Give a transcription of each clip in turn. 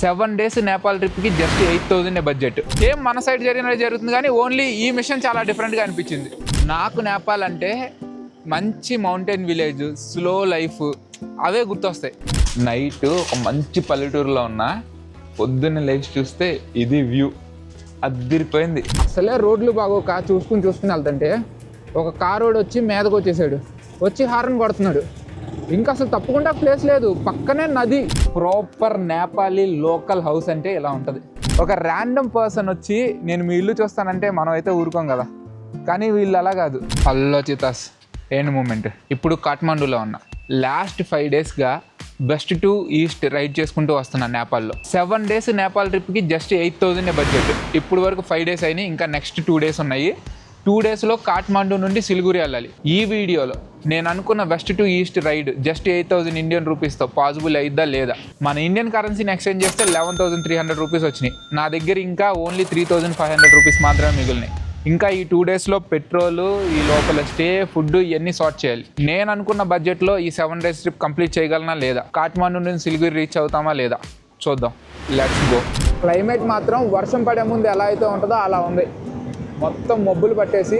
7 days Nepal ట్రిప్కి just 8,000 budget. ఏం మన సైడ్ జరిగినది జరుగుతుంది కానీ ఓన్లీ ఈ మిషన్ చాలా డిఫరెంట్గా అనిపించింది నాకు. నేపాల్ అంటే మంచి మౌంటైన్ విలేజ్, స్లో లైఫ్ అవే గుర్తొస్తాయి. నైట్ ఒక మంచి పల్లెటూరులో ఉన్న పొద్దున్న లేచి చూస్తే ఇది వ్యూ అదిరిపోయింది. అసలే రోడ్లు బాగోక చూసుకుని వెళ్తుంటే ఒక కారోడు వచ్చి మీదకి వచ్చేసాడు, వచ్చి హారన్ కొడుతున్నాడు. ఇంకా అసలు తప్పకుండా ప్లేస్ లేదు, పక్కనే నది. ప్రాపర్ నేపాలీ లోకల్ హౌస్ అంటే ఇలా ఉంటుంది. ఒక ర్యాండమ్ పర్సన్ వచ్చి నేను మీ ఇల్లు చూస్తానంటే మనం అయితే ఊరుకోం కదా, కానీ వీళ్ళు అలా కాదు. అల్లోచితాస్ ఏండ్ మూమెంట్. ఇప్పుడు కాఠ్మండూలో ఉన్నా. లాస్ట్ 5 daysగా వెస్ట్ టు ఈస్ట్ రైడ్ చేసుకుంటూ వస్తున్నాను నేపాల్లో. 7 days నేపాల్ ట్రిప్కి జస్ట్ 8,000 బడ్జెట్. ఇప్పుడు వరకు 5 days అయినాయి, ఇంకా నెక్స్ట్ 2 days ఉన్నాయి. 2 daysలో కాఠ్మండూ నుండి సిలిగురి వెళ్ళాలి. ఈ వీడియోలో నేను అనుకున్న west to east ride just 8,000 Indian రూపీస్తో పాసిబుల్ అయిద్దా లేదా. మన ఇండియన్ కరెన్సీని ఎక్స్చేంజ్ చేస్తే 11,300 రూపీస్ వచ్చినాయి. నా దగ్గర ఇంకా ఓన్లీ 3,500 రూపీస్ మాత్రమే మిగిలినాయి. ఇంకా ఈ 2 daysలో పెట్రోలు, ఈ లోపల స్టే, ఫుడ్ ఇవన్నీ సార్ట్ చేయాలి. నేను అనుకున్న బడ్జెట్లో ఈ 7 days ట్రిప్ కంప్లీట్ చేయగలనా లేదా, కాఠ్మండూ నుంచి సిలిగురి రీచ్ అవుతామా లేదా చూద్దాం. Let's go. క్లైమేట్ మాత్రం వర్షం పడే ముందు ఎలా అయితే ఉంటుందో అలా ఉంది. మొత్తం మబ్బులు పట్టేసి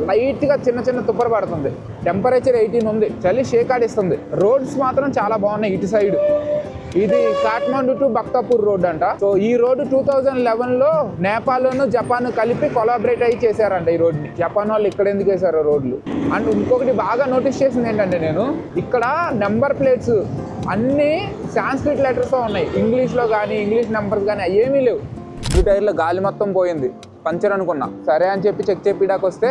లైట్గా చిన్న చిన్న తుప్పర పడుతుంది. టెంపరేచర్ 18 ఉంది, చలి షేకాడిస్తుంది. రోడ్స్ మాత్రం చాలా బాగున్నాయి. ఇటు సైడ్ ఇది కాఠ్మండూ టు బక్తాపూర్ రోడ్ అంట. సో ఈ రోడ్డు 2011లో నేపాల్ను జపాన్ కలిపి కొలాబరేట్ అయ్యి చేశారంట ఈ రోడ్ని. జపాన్ వాళ్ళు ఇక్కడ ఎందుకు వేశారో రోడ్లు. అండ్ ఇంకొకటి బాగా నోటీస్ చేసింది ఏంటంటే, నేను ఇక్కడ నెంబర్ ప్లేట్స్ అన్నీ సాంస్క్రిట్ లెటర్స్తో ఉన్నాయి. ఇంగ్లీష్లో కానీ ఇంగ్లీష్ నెంబర్స్ కానీ ఏమీ లేవు. ఈ టైర్లో గాలి మొత్తం పోయింది, పంచర్ అనుకున్నా. సరే అని చెప్పి చెక్ చేపిడాకి వస్తే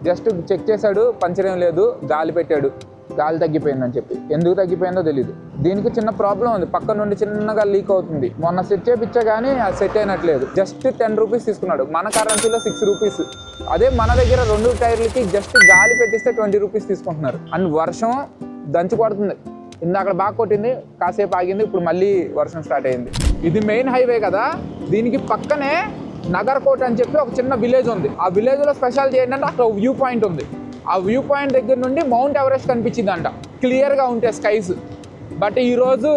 జస్ట్ చెక్ చేశాడు, పంచర్ ఏం లేదు, గాలి పెట్టాడు, గాలి తగ్గిపోయిందని చెప్పి. ఎందుకు తగ్గిపోయిందో తెలియదు. దీనికి చిన్న ప్రాబ్లం ఉంది, పక్క నుండి చిన్నగా లీక్ అవుతుంది. మొన్న సెట్ చేపించా కానీ అది సెట్ అయినట్లేదు. జస్ట్ 10 రూపీస్ తీసుకున్నాడు, మన కరెన్సీలో 6 రూపీస్. అదే మన దగ్గర 2 టైర్లకి జస్ట్ గాలి పెట్టిస్తే 20 రూపీస్ తీసుకుంటున్నారు. అండ్ వర్షం దంచి కొడుతుంది. ఇందాక బాగా కొట్టింది, కాసేపు ఆగింది, ఇప్పుడు మళ్ళీ వర్షం స్టార్ట్ అయింది. ఇది మెయిన్ హైవే కదా, దీనికి పక్కనే నగర్కోట్ అని చెప్పి ఒక చిన్న విలేజ్ ఉంది. ఆ విలేజ్లో స్పెషాలిటీ ఏంటంటే అక్కడ వ్యూ పాయింట్ ఉంది. ఆ వ్యూ పాయింట్ దగ్గర నుండి మౌంట్ ఎవరెస్ట్ కనిపించిందంట క్లియర్గా ఉంటే స్కైస్. బట్ ఈరోజు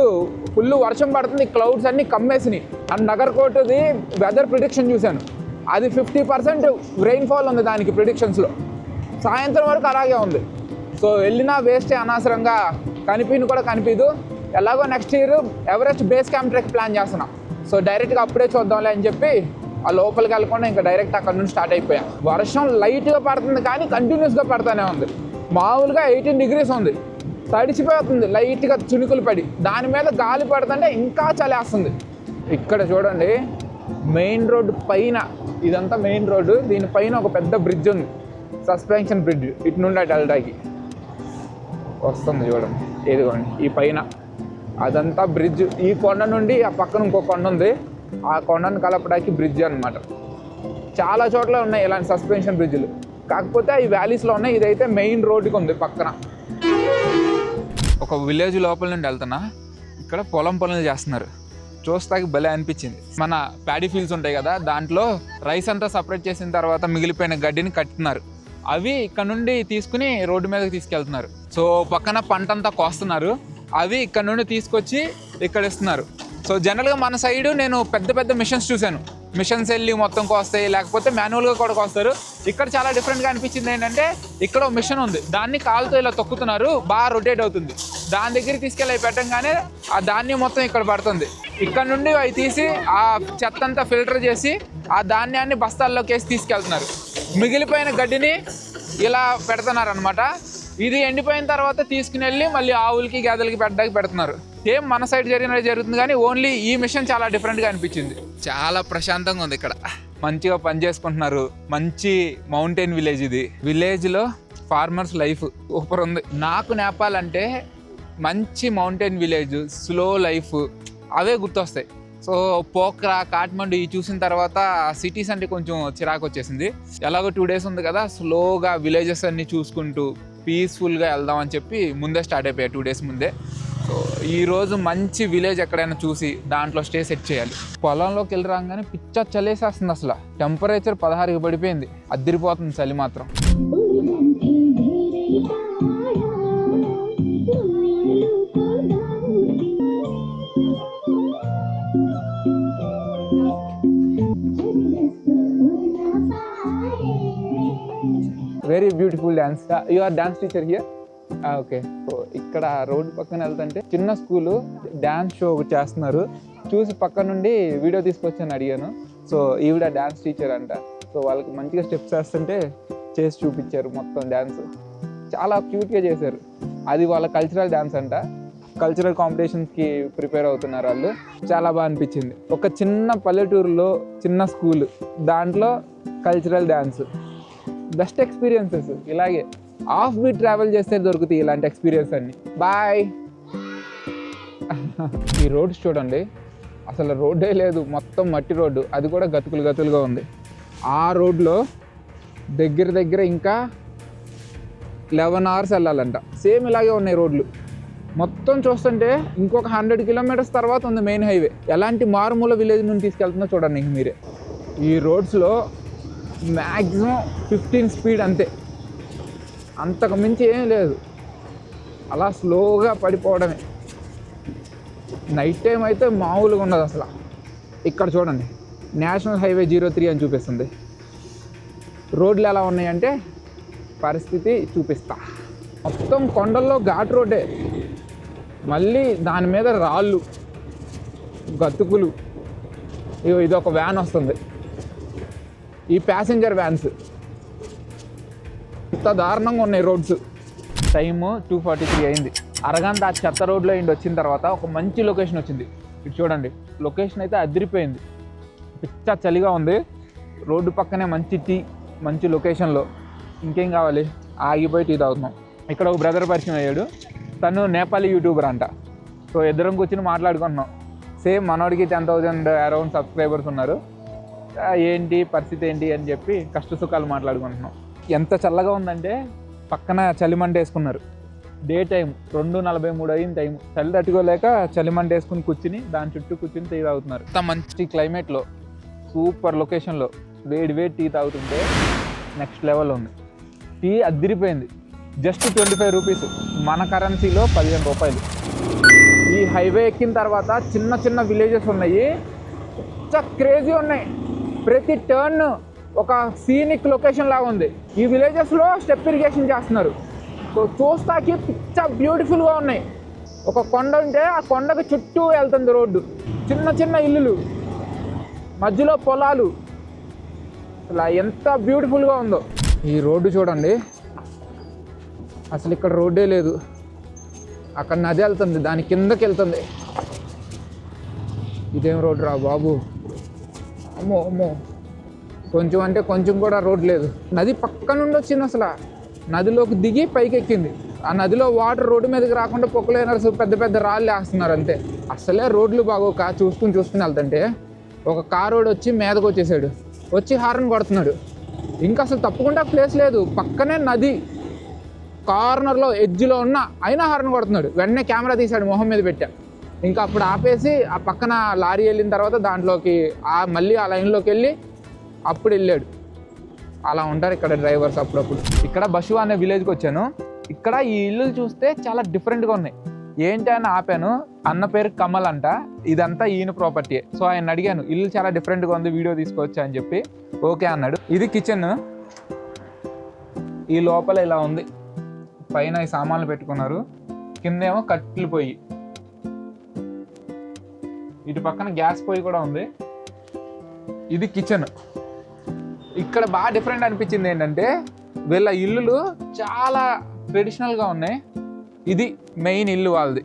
ఫుల్ వర్షం పడుతుంది, క్లౌడ్స్ అన్నీ కమ్మేసినాయి. అండ్ నగర్కోట్ది వెదర్ ప్రిడిక్షన్ చూశాను, అది 50% రెయిన్ఫాల్ ఉంది దానికి ప్రిడిక్షన్స్లో. సాయంత్రం వరకు అలాగే ఉంది. సో వెళ్ళినా వేస్టే, అనవసరంగా కనిపించను కూడా కనిపించదు. ఎలాగో next year Everest base camp trek plan చేస్తున్నా. సో డైరెక్ట్గా అప్పుడే చూద్దాంలే అని చెప్పి ఆ లోపలికి వెళ్ళకుండా ఇంకా డైరెక్ట్ అక్కడ నుంచి స్టార్ట్ అయిపోయా. వర్షం లైట్గా పడుతుంది కానీ కంటిన్యూస్గా పడుతూనే ఉంది. మామూలుగా 18 degrees ఉంది, తడిచిపోతుంది లైట్గా చునుకులు పడి. దాని మీద గాలి పడుతుంటే ఇంకా చలేస్తుంది. ఇక్కడ చూడండి, మెయిన్ రోడ్డు పైన, ఇదంతా మెయిన్ రోడ్డు, దీనిపైన ఒక పెద్ద బ్రిడ్జ్ ఉంది, సస్పెన్షన్ బ్రిడ్జ్. ఇటు నుండి అటు వెళ్ళడానికి వస్తుంది చూడండి, ఇదిగోండి ఈ పైన అదంతా బ్రిడ్జ్. ఈ కొండ నుండి ఆ పక్కన ఇంకో కొండ ఉంది, ఆ కొండను కలపడానికి బ్రిడ్జ్ అనమాట. చాలా చోట్ల ఉన్నాయి ఇలాంటి సస్పెన్షన్ బ్రిడ్జ్లు, కాకపోతే ఈ వ్యాలీస్లో ఉన్నాయి. ఇదైతే మెయిన్ రోడ్డుకి ఉంది పక్కన. ఒక విలేజ్ లోపల నుండి వెళ్తున్నా, ఇక్కడ పొలం పనులు చేస్తున్నారు. చూస్తాకి భలే అనిపించింది. మన ప్యాడీ ఫీల్డ్స్ ఉంటాయి కదా, దాంట్లో రైస్ అంతా సపరేట్ చేసిన తర్వాత మిగిలిపోయిన గడ్డిని కట్టుతున్నారు. అవి ఇక్కడ నుండి తీసుకుని రోడ్డు మీదకి తీసుకెళ్తున్నారు. సో పక్కన పంట అంతా కోస్తున్నారు, అవి ఇక్కడ నుండి తీసుకొచ్చి ఇక్కడ ఇస్తున్నారు. సో జనరల్గా మన సైడు నేను పెద్ద పెద్ద మిషన్స్ చూశాను, మిషన్స్ వెళ్ళి మొత్తం కోస్తాయి, లేకపోతే మాన్యువల్గా కూడా కోస్తారు. ఇక్కడ చాలా డిఫరెంట్గా అనిపించింది ఏంటంటే, ఇక్కడ ఒక మిషన్ ఉంది, దాన్ని కాలుతో ఇలా తొక్కుతున్నారు, బాగా రొటేట్ అవుతుంది. దాని దగ్గరికి తీసుకెళ్ళి పెట్టంగానే ఆ ధాన్యం మొత్తం ఇక్కడ పడుతుంది. ఇక్కడ నుండి అవి తీసి ఆ చెత్త అంతా ఫిల్టర్ చేసి ఆ ధాన్యాన్ని బస్తాల్లోకి వేసి తీసుకెళ్తున్నారు. మిగిలిపోయిన గడ్డిని ఇలా పెడుతున్నారు అనమాట. ఇది ఎండిపోయిన తర్వాత తీసుకుని వెళ్ళి మళ్ళీ ఆవులకి గేదెలకి పెట్టడానికి పెడుతున్నారు. సేమ్ మన సైడ్ జరిగినది జరుగుతుంది కానీ ఓన్లీ ఈ మిషన్ చాలా డిఫరెంట్గా అనిపించింది. చాలా ప్రశాంతంగా ఉంది ఇక్కడ, మంచిగా పని చేసుకుంటున్నారు. మంచి మౌంటైన్ విలేజ్ ఇది. విలేజ్లో ఫార్మర్స్ లైఫ్ సూపర్ ఉంది. నాకు నేపాల్ అంటే మంచి మౌంటైన్ విలేజ్, స్లో లైఫ్ అవే గుర్తొస్తాయి. సో పోఖ్రా, కాఠ్మండూ ఇవి చూసిన తర్వాత సిటీస్ అంటే కొంచెం చిరాకు వచ్చేసింది. ఎలాగో 2 days ఉంది కదా, స్లోగా విలేజెస్ అన్నీ చూసుకుంటూ పీస్ఫుల్గా వెళ్దామని చెప్పి ముందే స్టార్ట్ అయిపోయా, 2 days ముందే. సో ఈరోజు మంచి విలేజ్ ఎక్కడైనా చూసి దాంట్లో స్టే సెట్ చేయాలి. పొలంలోకి వెళ్ళి రాగానే పిచ్చ చలేసేస్తుంది. అసలు టెంపరేచర్ 16కి పడిపోయింది, అద్దిరిపోతుంది చలి మాత్రం. Very beautiful dance. You are dance teacher here? Okay. So ఇక్కడ రోడ్డు పక్కన వెళ్తుంటే చిన్న స్కూలు డ్యాన్స్ షో చేస్తున్నారు. చూసి పక్క నుండి వీడియో తీసుకొచ్చాను, అడిగాను. సో ఈవిడ డ్యాన్స్ టీచర్ అంట. సో వాళ్ళకి మంచిగా స్టెప్స్ వేస్తుంటే చేసి చూపించారు మొత్తం డ్యాన్స్. చాలా క్యూట్గా చేశారు. అది వాళ్ళ కల్చరల్ డ్యాన్స్ అంట. కల్చరల్ కాంపిటీషన్స్కి ప్రిపేర్ అవుతున్నారు వాళ్ళు. చాలా బాగా అనిపించింది. ఒక చిన్న పల్లెటూరులో చిన్న స్కూల్, దాంట్లో కల్చరల్ డ్యాన్స్. బెస్ట్ ఎక్స్పీరియన్సెస్ ఇలాగే ఆఫ్ బీట్ ట్రావెల్ చేస్తే దొరుకుతాయి ఇలాంటి ఎక్స్పీరియన్స్ అన్ని. బాయ్. ఈ రోడ్స్ చూడండి, అసలు రోడ్డే లేదు, మొత్తం మట్టి రోడ్డు. అది కూడా గతుకులు గతులుగా ఉంది. ఆ రోడ్లో దగ్గర ఇంకా 11 hours వెళ్ళాలంట. సేమ్ ఇలాగే ఉన్నాయి రోడ్లు మొత్తం. చూస్తుంటే ఇంకొక 100 kilometers తర్వాత ఉంది మెయిన్ హైవే. ఎలాంటి మారుమూల విలేజ్ నుండి తీసుకెళ్తుందో చూడండి మీరే. ఈ రోడ్స్లో మ్యాక్సిమం 15 స్పీడ్ అంతే, అంతకు మించి ఏం లేదు. అలా స్లోగా పడిపోవడమే. నైట్ టైం అయితే మామూలుగా ఉండదు అసలు. ఇక్కడ చూడండి, నేషనల్ హైవే 03 అని చూపిస్తుంది. రోడ్లు ఎలా ఉన్నాయంటే పరిస్థితి చూపిస్తా. మొత్తం కొండల్లో ఘాట్ రోడ్డే, మళ్ళీ దాని మీద రాళ్ళు, గతుకులు. ఇది ఒక వ్యాన్ వస్తుంది, ఈ ప్యాసింజర్ వ్యాన్స్. ఇంత దారుణంగా ఉన్నాయి రోడ్స్. టైము 2:43 అయింది. అరగంట ఆ చెత్త రోడ్లో ఇండి వచ్చిన తర్వాత ఒక మంచి లొకేషన్ వచ్చింది. ఇటు చూడండి, లొకేషన్ అయితే అదిరిపోయింది. పిచ్చ చలిగా ఉంది. రోడ్డు పక్కనే మంచి టీ, మంచి లొకేషన్లో. ఇంకేం కావాలి? ఆగిపోయి టీ తాగుతున్నాం. ఇక్కడ ఒక బ్రదర్ పరిచయం అయ్యాడు. తను నేపాలీ యూట్యూబర్ అంట. సో ఇద్దరం కూర్చొని మాట్లాడుకుంటున్నాం. సేమ్ మనోడికి 10,000 అరౌండ్ సబ్స్క్రైబర్స్ ఉన్నారు. ఏంటి పరిస్థితి ఏంటి అని చెప్పి కష్ట సుఖాలు మాట్లాడుకుంటున్నాం. ఎంత చల్లగా ఉందంటే పక్కన చలిమంట వేసుకున్నారు. డే టైం 2:43 అయింది టైం. చలి తట్టుకోలేక చలిమంట వేసుకుని కూర్చుని దాని చుట్టూ కూర్చుని టీ తాగుతున్నారు. అంత మంచి క్లైమేట్లో సూపర్ లొకేషన్లో వేడి టీ తాగుతుంటే నెక్స్ట్ లెవెల్ ఉంది. టీ అదిరిపోయింది. జస్ట్ 25 రూపీస్, మన కరెన్సీలో 15 రూపాయలు. ఈ హైవే ఎక్కిన తర్వాత చిన్న విలేజెస్ ఉన్నాయి, చాలా క్రేజీ ఉన్నాయి. ప్రతి టర్న్ ఒక సీనిక్ లొకేషన్ లాగా ఉంది. ఈ విలేజెస్లో స్టెప్ ఇరిగేషన్ చేస్తున్నారు. సో చూస్తాకి పిచ్చ బ్యూటిఫుల్గా ఉన్నాయి. ఒక కొండ ఉంటే ఆ కొండకు చుట్టూ వెళ్తుంది రోడ్డు. చిన్న ఇల్లులు, మధ్యలో పొలాలు. అసలు ఎంత బ్యూటిఫుల్గా ఉందో. ఈ రోడ్డు చూడండి, అసలు ఇక్కడ రోడ్డే లేదు. అక్కడ నది వెళ్తుంది, దాని కిందకి వెళ్తుంది. ఇదేం రోడ్డు రా బాబు. అమ్మో, కొంచెం అంటే కొంచెం కూడా రోడ్ లేదు. నది పక్క నుండి వచ్చింది. అసలు నదిలోకి దిగి పైకి ఎక్కింది. ఆ నదిలో వాటర్ రోడ్డు మీదకి రాకుండా పొక్కలేనర్స్ పెద్ద రాళ్ళు వేస్తున్నారు అంతే. అసలే రోడ్లు బాగోక చూసుకుని వెళ్తుంటే ఒక కార్ రోడ్ వచ్చి మీదకి వచ్చేసాడు. వచ్చి హార్న్ కొడుతున్నాడు. ఇంకా అసలు తప్పకుండా ప్లేస్ లేదు. పక్కనే నది, కార్నర్లో ఎడ్జ్లో ఉన్న అయినా హార్న్ కొడుతున్నాడు. వెంటనే కెమెరా తీశాడు, మొహం మీద పెట్టా. ఇంకా అప్పుడు ఆపేసి ఆ పక్కన లారీ వెళ్ళిన తర్వాత దాంట్లోకి మళ్ళీ ఆ లైన్లోకి వెళ్ళి అప్పుడు వెళ్ళాడు. అలా ఉంటారు ఇక్కడ డ్రైవర్స్ అప్పుడప్పుడు. ఇక్కడ బషు అనే విలేజ్కి వచ్చాను. ఇక్కడ ఈ ఇల్లు చూస్తే చాలా డిఫరెంట్గా ఉన్నాయి. ఏంటి అని ఆపాను. అన్న పేరు కమల్ అంట. ఇదంతా ఈయన ప్రాపర్టీ. సో ఆయన అడిగాను, ఇల్లు చాలా డిఫరెంట్గా ఉంది, వీడియో తీసుకోవచ్చా అని చెప్పి. ఓకే అన్నాడు. ఇది కిచెన్. ఈ లోపల ఇలా ఉంది. పైన ఈ సామాన్లు పెట్టుకున్నారు. కిందేమో కట్టెలు పొయ్యి, ఇటు పక్కన గ్యాస్ పొయ్యి కూడా ఉంది. ఇది కిచెన్. ఇక్కడ బాగా డిఫరెంట్ అనిపించింది ఏంటంటే వీళ్ళ ఇల్లులు చాలా ట్రెడిషనల్గా ఉన్నాయి. ఇది మెయిన్ ఇల్లు వాళ్ళది.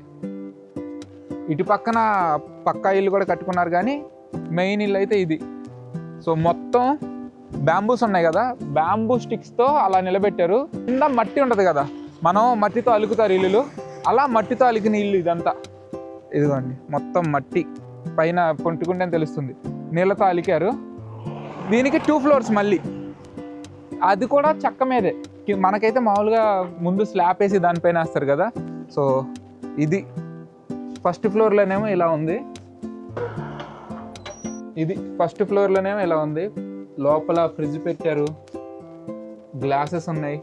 ఇటు పక్కన పక్కా ఇల్లు కూడా కట్టుకున్నారు, కానీ మెయిన్ ఇల్లు అయితే ఇది. సో మొత్తం బ్యాంబూస్ ఉన్నాయి కదా, బ్యాంబూ స్టిక్స్తో అలా నిలబెట్టారు. కింద మట్టి ఉంటుంది కదా, మనం మట్టితో అలుకుతారు ఇల్లులు, అలా మట్టితో అలికిన ఇల్లు ఇదంతా. ఇదిగోండి మొత్తం మట్టి, పైన పొంటుకుంటే తెలుస్తుంది, నీళ్ళతో అలికారు. దీనికి 2 floors మళ్ళీ, అది కూడా చెక్క మీదే. మనకైతే మామూలుగా ముందు స్లాబ్ వేసి దానిపైన వేస్తారు కదా. సో ఇది ఫస్ట్ ఫ్లోర్లోనేమో ఇలా ఉంది. ఇది ఫస్ట్ ఫ్లోర్లోనేమో ఇలా ఉంది. లోపల ఫ్రిడ్జ్ పెట్టారు, గ్లాసెస్ ఉన్నాయి.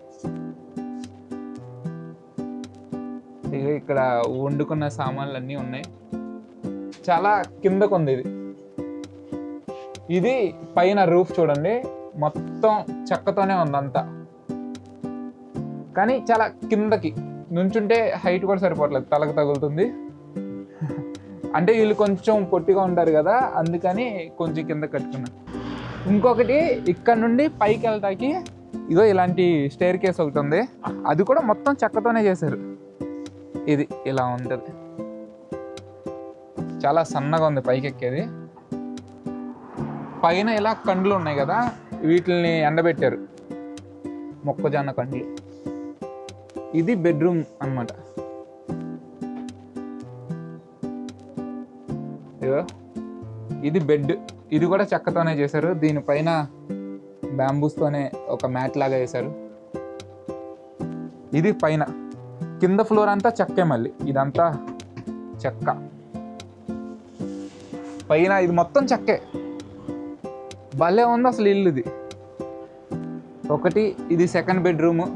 ఇక్కడ వండుకున్న సామాన్లు అన్నీ ఉన్నాయి. చాలా కిందకు ఉంది ఇది. ఇది పైన రూఫ్ చూడండి, మొత్తం చెక్కతోనే ఉంది అంతా. కానీ చాలా కిందకి నుంచుంటే హైట్ కూడా సరిపోవట్లేదు, తలకు తగులుతుంది. అంటే వీళ్ళు కొంచెం పొట్టిగా ఉంటారు కదా, అందుకని కొంచెం కింద కట్టుకున్నా. ఇంకొకటి ఇక్కడ నుండి పైకి వెళ్తాకి ఇదో ఇలాంటి స్టేర్ కేస్ ఒకటి ఉంది, అది కూడా మొత్తం చెక్కతోనే చేశారు. ఇది ఇలా ఉంటుంది, చాలా సన్నగా ఉంది పైకి ఎక్కేది. పైన ఇలా కండ్లు ఉన్నాయి కదా, వీటిని ఎండబెట్టారు, మొక్కజొన్న కండ్లు. ఇది బెడ్రూమ్ అన్నమాట. ఇది బెడ్, ఇది కూడా చెక్కతోనే చేశారు. దీనిపైన బ్యాంబూస్తోనే ఒక మ్యాట్ లాగా వేశారు. ఇది పైన, కింద ఫ్లోర్ అంతా చెక్కే, మళ్ళీ ఇదంతా చెక్క. పైన ఇది మొత్తం చెక్కే, భలే ఉంది అసలు ఇల్లు ఇది. ఒకటి ఇది సెకండ్ బెడ్రూము,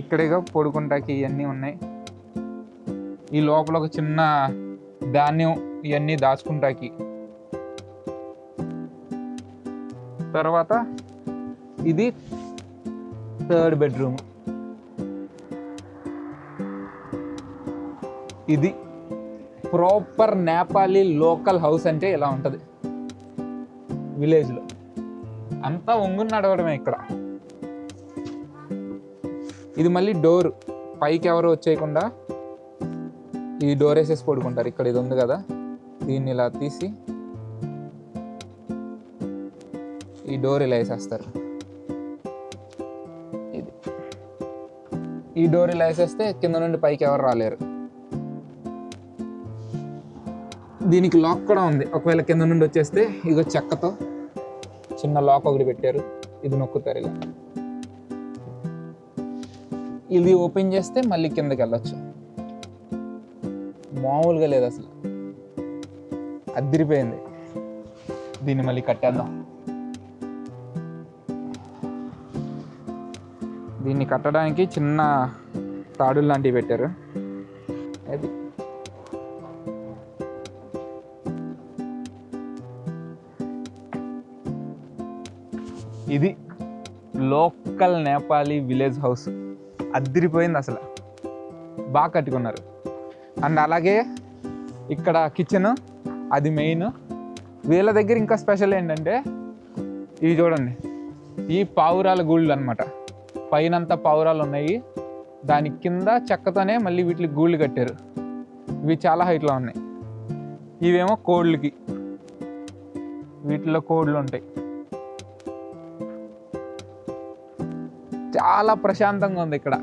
ఇక్కడేగా పడుకుంటాకి ఇవన్నీ ఉన్నాయి. ఈ లోపల ఒక చిన్న ధాన్యం ఇవన్నీ దాచుకుంటాకి. తర్వాత ఇది థర్డ్ బెడ్రూమ్. ఇది ప్రాపర్ నేపాలీ లోకల్ హౌస్ అంటే ఇలా ఉంటుంది విలేజ్లో. అంతా ఒంగుని నడవడమే ఇక్కడ. ఇది మళ్ళీ డోర్, పైకి ఎవరు వచ్చేయకుండా ఈ డోర్ వేసేసి పడుకుంటారు. ఇక్కడ ఇది ఉంది కదా, దీన్ని ఇలా తీసి ఈ డోర్ ఇలా వేసేస్తారు. ఇది ఈ డోర్ ఇలా వేసేస్తే కింద నుండి పైకి ఎవరు రాలేరు. దీనికి లాక్ కూడా ఉంది, ఒకవేళ కింద నుండి వచ్చేస్తే ఇగో చెక్కతో చిన్న లాక్ ఒకటి పెట్టారు, ఇది నొక్కుతారు ఇలా. ఇది ఓపెన్ చేస్తే మళ్ళీ కిందకి వెళ్ళొచ్చు. మామూలుగా లేదు అసలు, అదిరిపోయింది. దీన్ని మళ్ళీ కట్టేద్దాం. దీన్ని కట్టడానికి చిన్న తాడులు లాంటివి పెట్టారు. అది ఇది లోకల్ నేపాలీ విలేజ్ హౌస్, అదిరిపోయింది అసలు, బాగా కట్టుకున్నారు. అండ్ అలాగే ఇక్కడ కిచెన్, అది మెయిన్. వీళ్ళ దగ్గర ఇంకా స్పెషల్ ఏంటంటే ఇవి చూడండి, ఈ పావురాల గూళ్ళు అనమాట. పైనంతా పావురాలు ఉన్నాయి, దాని కింద చెక్కతోనే మళ్ళీ వీటికి గూళ్ళు కట్టారు. ఇవి చాలా హైట్లో ఉన్నాయి. ఇవేమో కోళ్ళకి, వీటిలో కోళ్ళు ఉంటాయి. చాలా ప్రశాంతంగా ఉంది ఇక్కడ.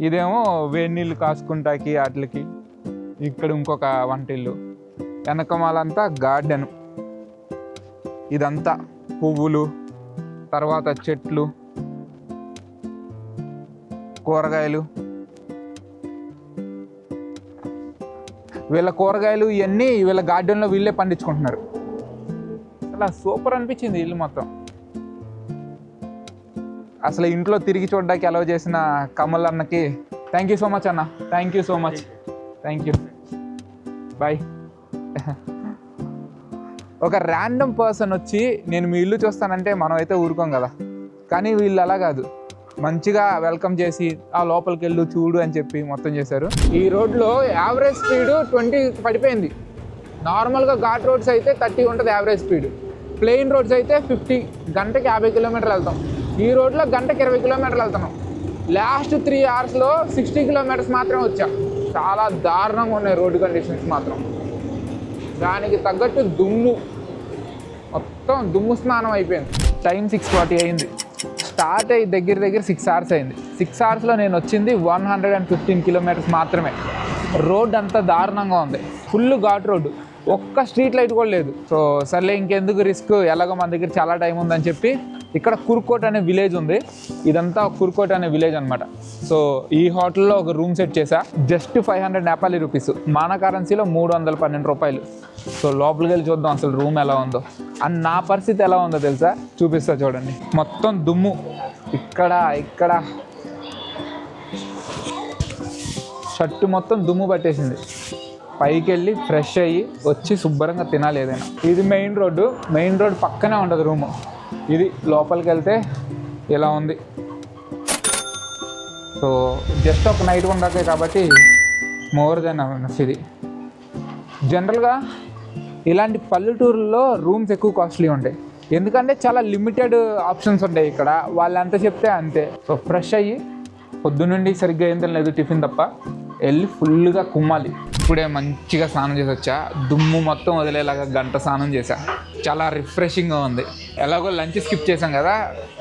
ఇదేమో వేడి నీళ్ళు కాసుకుంటాకి వాటికి. ఇక్కడ ఇంకొక వంటిల్లు, వెనకమాలంతా గార్డెన్. ఇదంతా పువ్వులు, తర్వాత చెట్లు, కూరగాయలు. వీళ్ళ కూరగాయలు ఇవన్నీ వీళ్ళ గార్డెన్లో వీళ్ళే పండించుకుంటున్నారు. అలా సూపర్ అనిపించింది ఇల్లు మొత్తం. అసలు ఇంట్లో తిరిగి చూడడానికి అలౌ చేసిన కమల్ అన్నకి థ్యాంక్ యూ సో మచ్ అన్న, thank you so much, thank you, bye. ఒక ర్యాండమ్ పర్సన్ వచ్చి నేను మీ ఇల్లు చూస్తానంటే మనం అయితే ఊరుకోం కదా, కానీ వీళ్ళు అలా కాదు, మంచిగా వెల్కమ్ చేసి ఆ లోపలికి వెళ్ళు చూడు అని చెప్పి మొత్తం చేశారు. ఈ రోడ్లో యావరేజ్ స్పీడ్ 20 పడిపోయింది. నార్మల్గా ఘాట్ రోడ్స్ అయితే 30 ఉంటుంది యావరేజ్ స్పీడ్, ప్లెయిన్ రోడ్స్ అయితే 50, గంటకి 50 కిలోమీటర్లు వెళ్తాం. ఈ రోడ్లో గంటకి 20 కిలోమీటర్లు వెళ్తున్నాం. లాస్ట్ 3 అవర్స్లో 60 కిలోమీటర్స్ మాత్రమే వచ్చాం. చాలా దారుణంగా ఉన్నాయి రోడ్డు కండిషన్స్ మాత్రం. దానికి తగ్గట్టు దుమ్ము, మొత్తం దుమ్ము స్నానం అయిపోయింది. టైం 6:40 అయింది. స్టార్ట్ అయ్యి దగ్గర 6 అవర్స్ అయింది. 6 అవర్స్లో నేను వచ్చింది 115 కిలోమీటర్స్ మాత్రమే. రోడ్ అంతా దారుణంగా ఉంది, ఫుల్ ఘాట్ రోడ్డు, ఒక్క స్ట్రీట్ లైట్ కూడా లేదు. సో సర్లే ఇంకెందుకు రిస్క్, ఎలాగో మన దగ్గర చాలా టైం ఉందని చెప్పి ఇక్కడ కుర్కోట్ అనే విలేజ్ ఉంది. ఇదంతా కుర్కోట్ అనే విలేజ్ అనమాట. సో ఈ హోటల్లో ఒక రూమ్ సెట్ చేసా, జస్ట్ 500 నేపాలీ రూపీస్, మన కరెన్సీలో 312 రూపాయలు. సో లోపలికి వెళ్ళి చూద్దాం అసలు రూమ్ ఎలా ఉందో. అండ్ నా పరిస్థితి ఎలా ఉందో తెలుసా, చూపిస్తా చూడండి. మొత్తం దుమ్ము, ఇక్కడ షర్టు మొత్తం దుమ్ము పట్టేసింది. పైకి వెళ్ళి ఫ్రెష్ అయ్యి వచ్చి శుభ్రంగా తినాలి ఏదైనా. ఇది మెయిన్ రోడ్ పక్కనే ఉంటుంది రూము. ఇది లోపలికి వెళ్తే ఇలా ఉంది. సో జస్ట్ ఒక నైట్ ఉండకే కాబట్టి మోర్ దెన్ ఇది. జనరల్గా ఇలాంటి పల్లెటూరుల్లో రూమ్స్ ఎక్కువ కాస్ట్లీ ఉంటాయి, ఎందుకంటే చాలా లిమిటెడ్ ఆప్షన్స్ ఉంటాయి ఇక్కడ. వాళ్ళు ఎంత చెప్తే అంతే. సో ఫ్రెష్ అయ్యి పొద్దున్నుండి సరిగ్గా ఏం తినలేదు, టిఫిన్ తప్ప, వెళ్ళి ఫుల్గా కుమ్మాలి. ఇప్పుడే మంచిగా స్నానం చేసి వచ్చా, దుమ్ము మొత్తం వదిలేలాగా గంట స్నానం చేశా. చాలా రిఫ్రెషింగ్గా ఉంది. ఎలాగో లంచ్ స్కిప్ చేసాం కదా,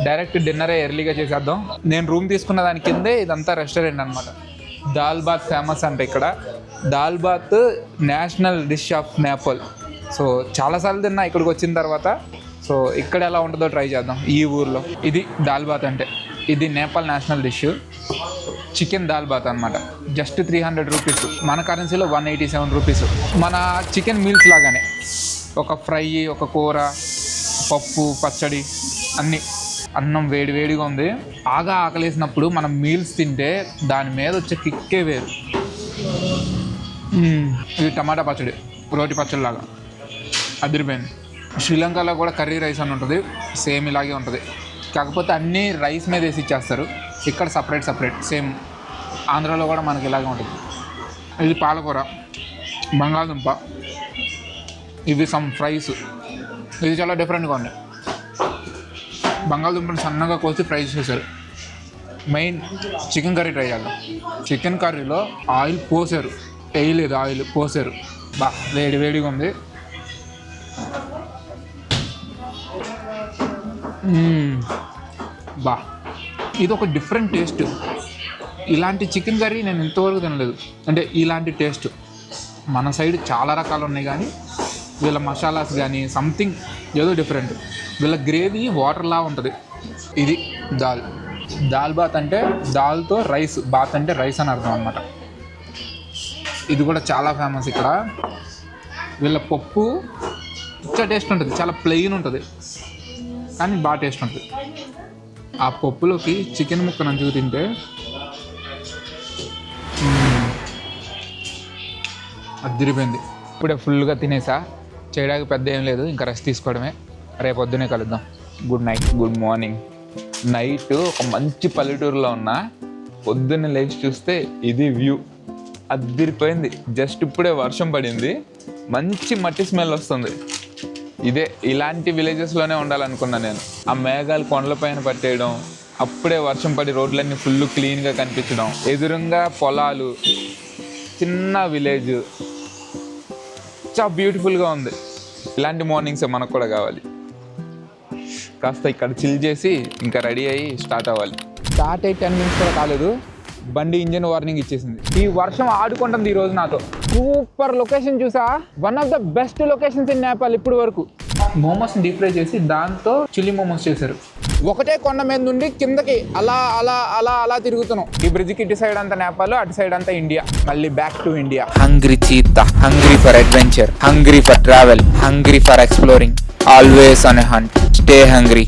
డైరెక్ట్ డిన్నరే ఎర్లీగా చేసేద్దాం. నేను రూమ్ తీసుకున్న దాని కిందే ఇదంతా రెస్టారెంట్ అనమాట. దాల్ బాత్ ఫేమస్ అంటే ఇక్కడ. Dal bhat national dish of Nepal. So చాలాసార్లు తిన్నా ఇక్కడికి వచ్చిన తర్వాత. సో ఇక్కడ ఎలా ఉంటుందో ట్రై చేద్దాం ఈ ఊర్లో. ఇది దాల్ బాత్ అంటే, ఇది నేపాల్ నేషనల్ డిష్. చికెన్ దాల్ బాత్ అనమాట. జస్ట్ 300 రూపీస్, మన కరెన్సీలో 187 రూపీస్. మన చికెన్ మీల్స్ లాగానే, ఒక ఫ్రై, ఒక కూర, పప్పు, పచ్చడి అన్నీ. అన్నం వేడిగా ఉంది. బాగా ఆకలేసినప్పుడు మనం మీల్స్ తింటే దాని మీద వచ్చే కిక్కే వేరు. ఇది టమాటా పచ్చడి, రోటి పచ్చడి లాగా అదిరిపోయింది. శ్రీలంకలో కూడా కర్రీ రైస్ అని ఉంటుంది, సేమ్ ఇలాగే ఉంటుంది, కాకపోతే అన్నీ రైస్ మీద వేసి ఇచ్చేస్తారు. ఇక్కడ సపరేట్ సేమ్. ఆంధ్రాలో కూడా మనకి ఇలాగే ఉంటుంది. ఇది పాలకూర, బంగాళదుంప, ఇవి సమ్ ఫ్రైస్. ఇది చాలా డిఫరెంట్గా ఉంది. బంగాళదుంపని సన్నగా కోసి ఫ్రై చేశారు. మెయిన్ చికెన్ కర్రీ ట్రై చేద్దాం. చికెన్ కర్రీలో ఆయిల్ పోసారు, వేయలేదు, ఆయిల్ పోసారు. వేడిగా ఉంది. ఇది ఒక డిఫరెంట్ టేస్ట్. ఇలాంటి చికెన్ కర్రీ నేను ఇంతవరకు తినలేదు. అంటే ఇలాంటి టేస్ట్ మన సైడ్ చాలా రకాలు ఉన్నాయి, కానీ వీళ్ళ మసాలాస్ కానీ సంథింగ్ ఏదో డిఫరెంట్. వీళ్ళ గ్రేవీ వాటర్లా ఉంటుంది. ఇది దాల్ బాత్ అంటే దాల్తో రైస్, బాత్ అంటే రైస్ అని అర్థం అనమాట. ఇది కూడా చాలా ఫేమస్ ఇక్కడ. వీళ్ళ పప్పు చాలా టేస్ట్ ఉంటుంది, చాలా ప్లెయిన్ ఉంటుంది, కానీ బాగా టేస్ట్ ఉంటుంది. ఆ పప్పులోకి చికెన్ ముక్క నంచుకు తింటే అదిరిపోయింది. ఇప్పుడే ఫుల్గా తినేసా, చేయడానికి పెద్ద ఏం లేదు, ఇంకా రెస్ట్ తీసుకోవడమే. రేపు పొద్దునే కలుద్దాం. Good night, good morning. Night ఒక మంచి పల్లెటూరులో ఉన్నా, పొద్దున్న లేచి చూస్తే ఇది వ్యూ అదిరిపోయింది. జస్ట్ ఇప్పుడే వర్షం పడింది, మంచి మట్టి స్మెల్ వస్తుంది. ఇలాంటి విలేజెస్లోనే ఉండాలనుకున్నా నేను. ఆ మేఘాలు కొండలపైన పట్టేయడం, అప్పుడే వర్షం పడి రోడ్లన్నీ ఫుల్ క్లీన్గా కనిపించడం, ఎదురుగా పొలాలు, చిన్న విలేజ్, చాలా బ్యూటిఫుల్గా ఉంది. ఇలాంటి మార్నింగ్స్ మనకు కూడా కావాలి. కాస్త ఇక్కడ చిల్ చేసి ఇంకా రెడీ అయ్యి స్టార్ట్ అవ్వాలి. స్టార్ట్ అయ్యి 10 minutes కూడా కాలేదు, బండి ఇంజన్ వార్నింగ్ ఇచ్చేసింది. ఈ వర్షం ఆడుకుంటుంది ఈరోజు నాతో. సూపర్ లొకేషన్ చూసా, one of the best locations in Nepal ఇప్పుడు వరకు. మోమోస్ని డీప్ ఫ్రై చేసి దాంతో చిల్లీ మోమోస్ చేశారు. ఒకటే కొండ మీద నుండి కిందకి అలా అలా అలా అలా తిరుగుతున్నాం. ఈ బ్రిడ్జ్కి ఇటు సైడ్ అంతా నేపాల్, అటు సైడ్ అంతా ఇండియా. మళ్ళీ back to India. Hungry cheetah, hungry for adventure, hungry for travel, hungry for exploring, always on a hunt. Stay hungry.